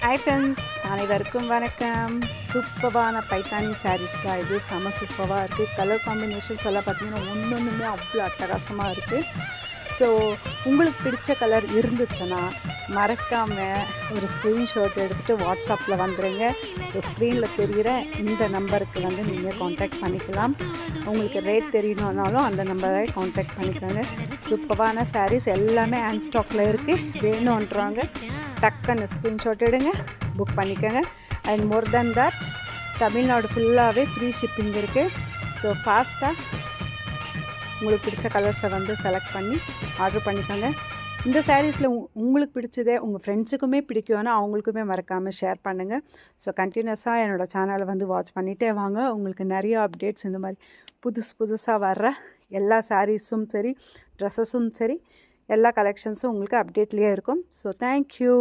Hi friends, அனைவருக்கும் வணக்கம். சூப்பரான பைத்தானி சாரீஸ் தான் இது. செம சூப்பராக இருக்குது. கலர் காம்பினேஷன்ஸ் எல்லாம் பார்த்திங்கன்னா ஒன்றுமே அவ்வளோ அட்டகாசமாக இருக்குது. ஸோ உங்களுக்கு பிடிச்ச கலர் இருந்துச்சுன்னா மறக்காமல் ஒரு ஸ்க்ரீன்ஷாட் எடுத்துகிட்டு வாட்ஸ்அப்பில் வந்துடுங்க. ஸோ ஸ்க்ரீனில் தெரிகிற இந்த நம்பருக்கு நீங்கள் காண்டாக்ட் பண்ணிக்கலாம். உங்களுக்கு ரேட் தெரியணுன்னாலும் அந்த நம்பரை காண்டாக்ட் பண்ணிக்கோங்க. சூப்பரான சாரீஸ் எல்லாமே ஹேண்ட் ஸ்டாக்கில் இருக்குது. வேணுன்றவங்க டக்குன்னு ஸ்க்ரீன்ஷாட் எடுங்க, புக் பண்ணிக்கோங்க. And more then that Tamil Nadu ஃபுல்லாகவே ஃப்ரீ ஷிப்பிங் இருக்குது. ஸோ ஃபாஸ்ட்டாக உங்களுக்கு பிடிச்ச கலர்ஸை செலக்ட் பண்ணி ஆர்டர் பண்ணிக்கோங்க. இந்த சாரீஸில் உங்களுக்கு பிடிச்சதே உங்கள் ஃப்ரெண்ட்ஸுக்குமே பிடிக்கும்னா அவங்களுக்குமே மறக்காமல் ஷேர் பண்ணுங்கள். ஸோ கண்டினியூஸாக என்னோடய சேனலை வாட்ச் பண்ணிகிட்டே வாங்க. உங்களுக்கு நிறைய அப்டேட்ஸ் இந்த மாதிரி புதுசாக வர்ற எல்லா சாரீஸும் சரி, ட்ரெஸ்ஸஸும் சரி, எல்லா கலெக்ஷன்ஸும் உங்களுக்கு அப்டேட்லேயே இருக்கும். So thank you.